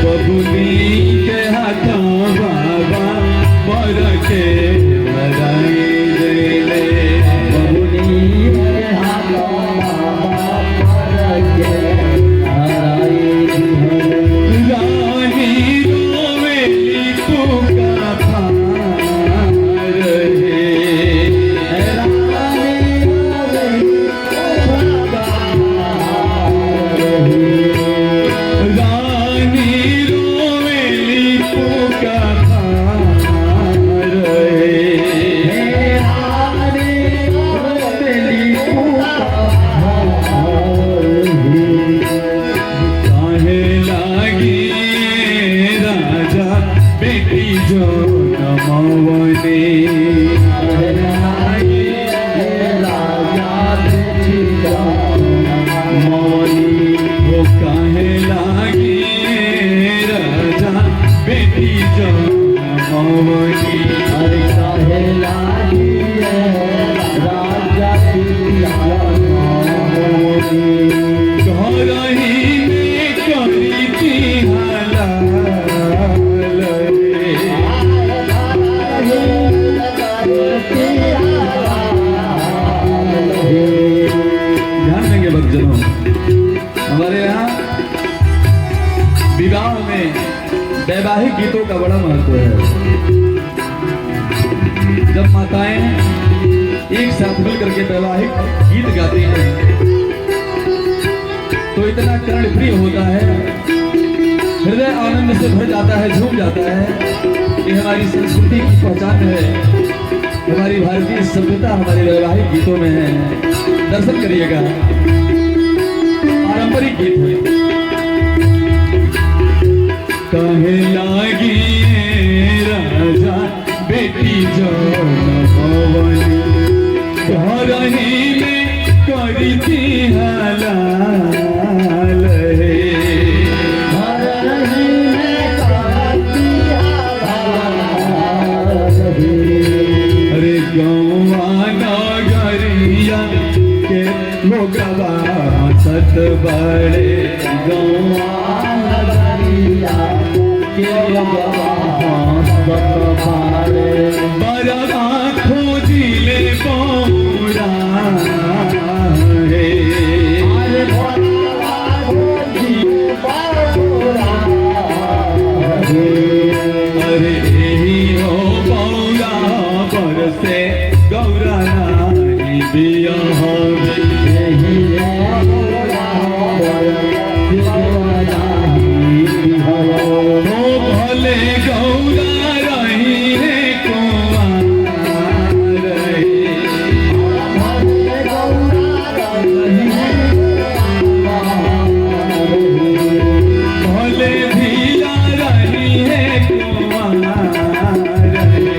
बबुनी के हाथ बाबा बड़ा के धराई देले बबुनी के हाथ बाबा पर के हराई रानी रोवेली पुका फार रे रानी रोवेली पुका फार रे काहे लागी राजा बेटी जो नमवने मौनी वो काहे लागी राजा बेटी जो नमवनी अरे काहे लागी राजा घर ही में करी थी हलाल रे ध्यान देंगे भक्तजनों हमारे यहाँ विवाह में वैवाहिक गीतों का बड़ा महत्व है। जब माताएं एक साथ मिल करके वैवाहिक गीत गाती हैं तो इतना कर्ण प्रिय होता है हृदय आनंद से भर जाता है झूम जाता है। ये हमारी संस्कृति की पहचान है हमारी भारतीय सभ्यता हमारे वैवाहिक गीतों में है। दर्शन करिएगा पारंपरिक गीत है। कहे लागी राजा बेटी जनमवली घर ही में करी थी हलाल हे अरे गौवा नगरिया के लोगवा सत बड़े गौआ नगरिया के लोगवा सत बड़े बड़ा खोजिले बौरा हे अरे भोला खोजी बौरा अरे यही हो बौरा बरसे गौरा नाई बिया हवे हो भले गौरा रही है कुंवार रे भले भीला रही है कुंवार रे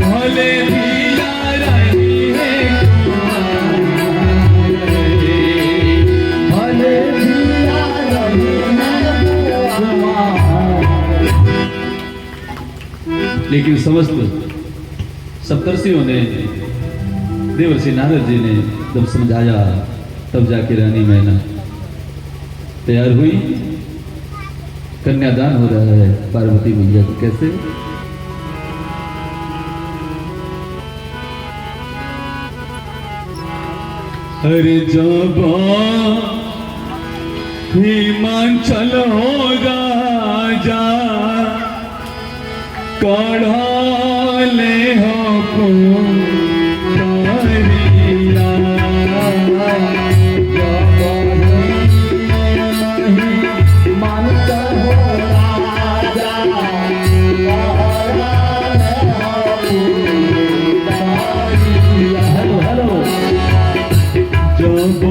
भले भीला रही है लेकिन समस्त सप्तर्षियों ने देवर्षि नारद जी ने जब समझाया तब जाके रानी मैना तैयार हुई। कन्यादान हो रहा है पार्वती मैया को। कैसे? अरे जब हिमाचल हो राजा कढ़ाले हो कुंवरिया मानता हो राजा हेलो हेलो जब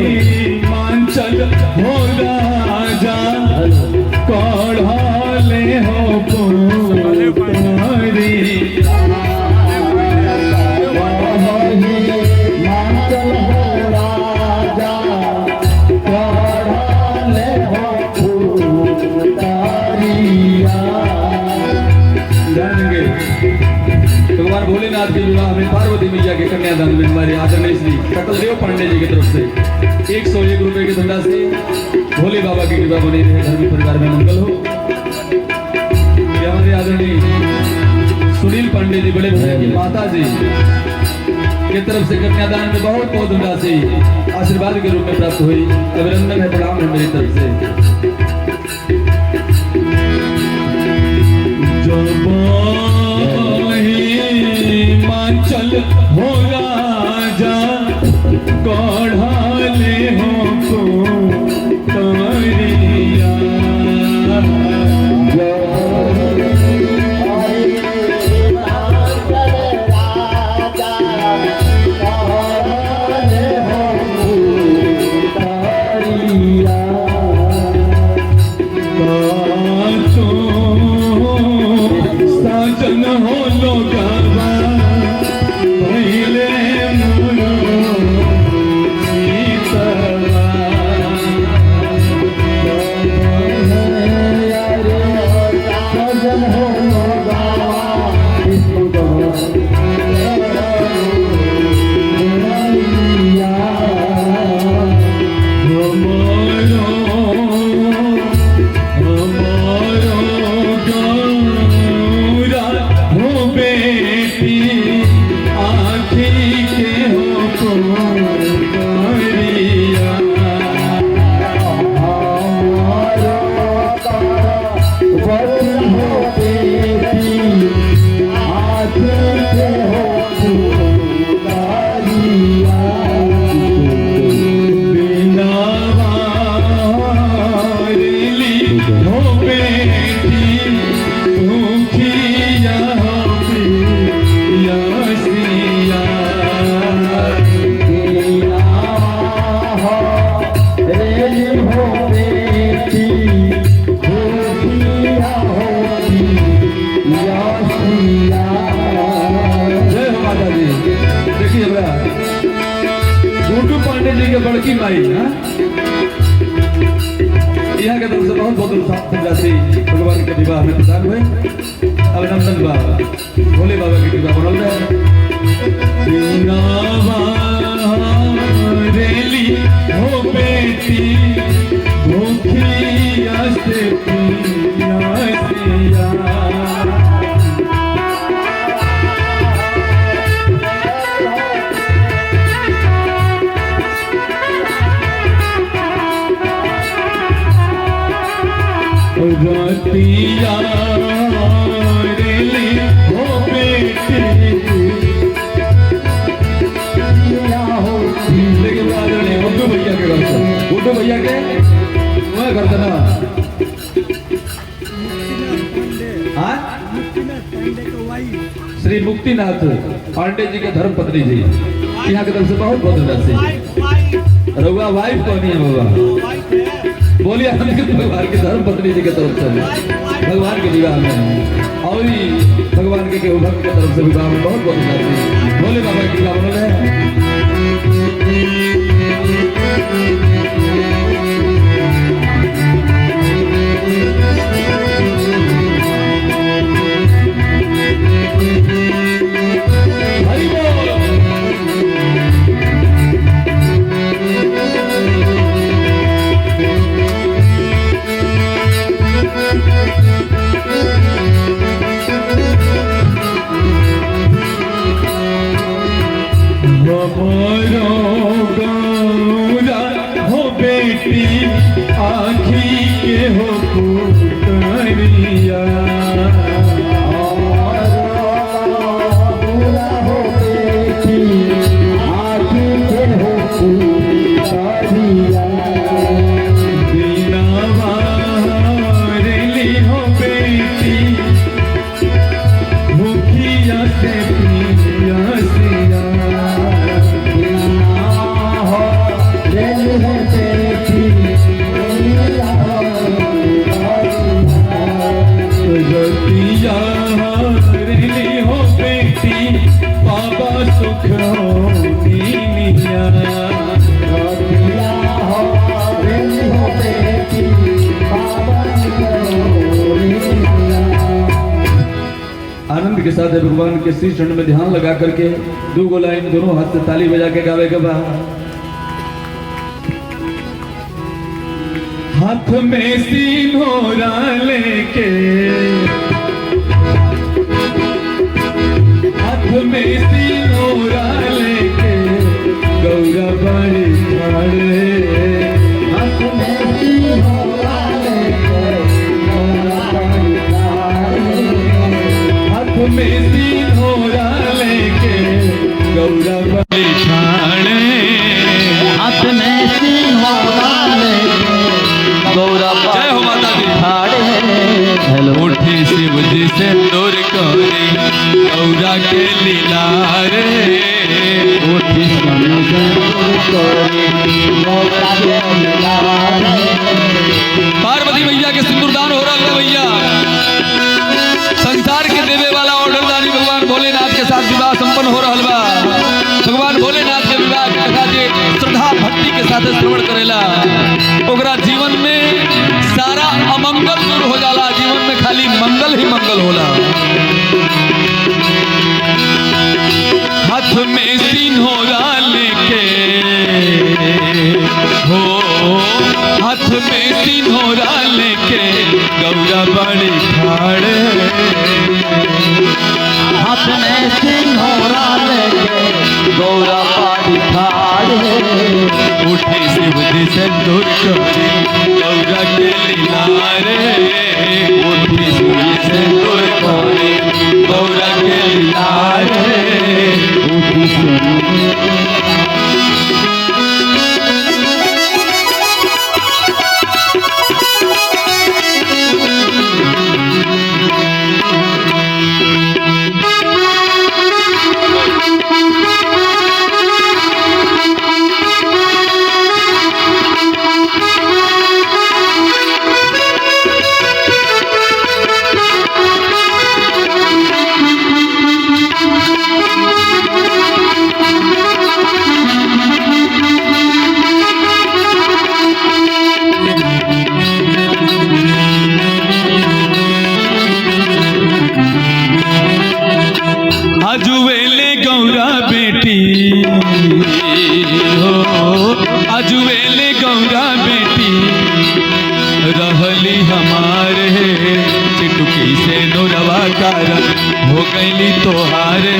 हिमाचल हो राजा कढ़ाले हो कुंवरिया मानचल हो राजा कढ़ाले हो फूलदारिया जानेंगे भगवान भोलेनाथ के विवाह में पार्वती मैया के कन्यादान में हमारे आदरणीय श्री सकलदेव पांडे जी की तरफ से 101 रुपए की धनराशि भोले बाबा की कृपा बनी रहे, धर्मी परिवार में मंगल हो। ये हमारे आदरणीय सुनील पांडे जी बड़े भैया की माता जी की तरफ से कन्यादान में बहुत बहुत धनराशि आशीर्वाद के रूप में प्राप्त हुई। अभिनंदन है, प्रणाम है मेरी तरफ से। हिमाचल हो राजा कढ़ाले हो कुंवरिया के तरफ से बहुत बहुत राशि भगवान के विवाह में प्रदान हुए। अभिनंदन बाबा भोले बाबा के विवाह बनल रहे। रेली हो बेटी भूखिया से पिया रतिया रेली हो बेटी लेकिन बुद्धू भैया के घर से बुद्धू भैया के वह घर था ना। हाँ श्री मुक्तिनाथ पांडे जी के धर्म पत्नी जी यहाँ की तरफ से बहुत बहुत धन्यवाद। रघुआ वाइफ कौन है बाबा बोलिए भगवान के धर्म पत्नी जी के तरफ से भगवान के विवाह में और भगवान के भक्त के तरफ से विवाह में बहुत बहुत धन्यवाद। भोले बाबा के विवाह बोले हो बेटी आखी के हो पुतरिया हो बेटी आखी के हो पुतरिया बिना वारली हो बेटी भूखिया से पिया सिया हो बेटी बाबा सुख हो दीनिया हो बेटी बाबा आनंद के साथ भगवान के श्री चरण में ध्यान लगा करके दो गो लाइन दोनों हाथ से ताली बजा के गावे के बाद हाथ में सिंहोरा लेके हाथ में सिंहोरा लेके गौरा बड़ी खड़े हाथ में सिंहोरा लेके गौरा बड़ी हाथ में सिंहोरा लेके गौरा बड़ी खड़े हाथ में सिंहोरा लेके गौरा जय हो माता दी उठी शिव जी से दूर करी गौरा के लीला रे उठी शिव से दूर करी गौरा के लीला रे। पार्वती मैया के सिंदूरदान हो रहा है भैया। संसार के देवे वाला ऑर्डरदारी भगवान भोलेनाथ के साथ विवाह संपन्न हो रहा बा। भगवान भोलेनाथ के विवाह के कथा जे श्रद्धा भक्ति के साथ श्रवण करेला ओकरा जीवन में सारा अमंगल दूर हो जाला। जीवन में खाली मंगल ही मंगल होला। हाथ में सिंहोरा लेके हो हाथ में सिंहोरा लेके गौरा बड़ी ठाड़े हाथ में सिंहोरा लेके गौरा बड़ी ठाड़े उठी शिव जी से दूर करी गौरा के लीला रे उठी शिव जी से दूर करी गौरा के लीला रे उठी शिव हो अजुएले गौरा बेटी रहली हमारे चिटुकी से नुरवा कारण हो गईली तोहारे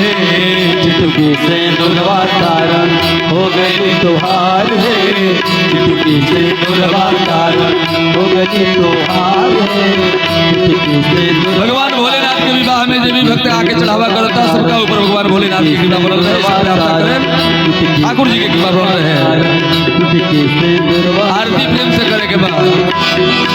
चिटुकी से नुरवा कारण हो गई तुहार है चिटुकी से नुरवा कारण हो गई तुहार है चिटुकी से भगवान भोलेनाथ के विवाह में जो भी भक्त आके चढ़ावा करता सबका ऊपर भगवान भोलेनाथ की कृपा बनल रहे, सब प्राप्त करें, ठाकुर जी की कृपा बनल रहे। चिटुकी से नुरवा आरती प्रेम से करे के बाद